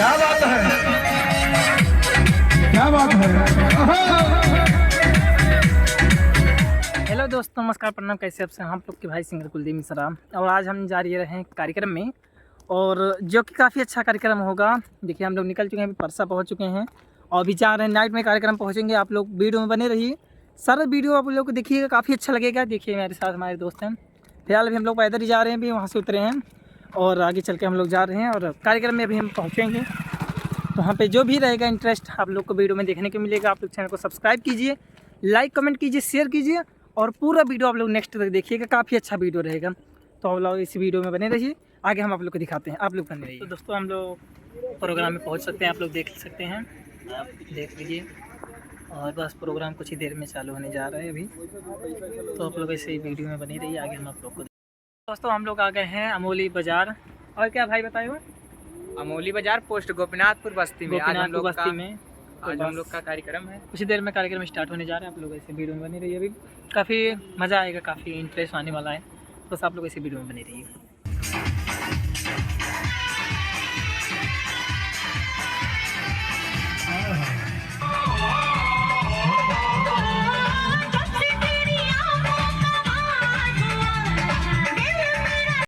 क्या बात है, क्या बात है। हेलो दोस्तों, नमस्कार, प्रणाम। कैसे आप हम लोग के भाई सिंगर कुलदीप मिश्रा। और आज हम जा रहे हैं कार्यक्रम में, और जो कि काफ़ी अच्छा कार्यक्रम होगा। देखिए, हम लोग निकल चुके हैं, अभी परसा पहुंच चुके हैं और अभी जा रहे हैं नाइट में कार्यक्रम पहुंचेंगे। आप लोग वीडियो में बने रहिए, सारा वीडियो आप लोग को देखिएगा, काफ़ी अच्छा लगेगा। देखिए, मेरे साथ हमारे दोस्त हैं। फिलहाल अभी हम लोग पैदल ही जा रहे हैं, अभी वहाँ से उतरे हैं और आगे चल के हम लोग जा रहे हैं और कार्यक्रम में अभी हम पहुँचेंगे। तो वहाँ पे जो भी रहेगा इंटरेस्ट आप लोग को वीडियो में देखने को मिलेगा। आप लोग चैनल को सब्सक्राइब कीजिए, लाइक कमेंट कीजिए, शेयर कीजिए और पूरा वीडियो आप लोग नेक्स्ट तक देखिएगा। काफ़ी अच्छा वीडियो रहेगा, तो आप लोग इस वीडियो में बने रहिए। आगे हम आप लोग को दिखाते हैं, आप लोग बने रहिए। तो दोस्तों, हम लोग प्रोग्राम में पहुँच सकते हैं, आप लोग देख सकते हैं, आप देख लीजिए। और बस प्रोग्राम कुछ ही देर में चालू होने जा रहा है अभी, तो आप लोग ऐसे ही वीडियो में बने रहिए। आगे हम आप लोग को दोस्तों, हम लोग आ गए हैं अमोली बाज़ार। और क्या भाई बताए, अमोली बाजार पोस्ट गोपीनाथपुर बस्ती में आज हम लोग का कार्यक्रम है। कुछ देर में कार्यक्रम स्टार्ट होने जा रहा है। आप लोग ऐसे वीडियो में बने रहिए, अभी काफ़ी मज़ा आएगा, काफ़ी इंटरेस्ट आने वाला है। बस आप लोग ऐसे वीडियो में बने रहिए।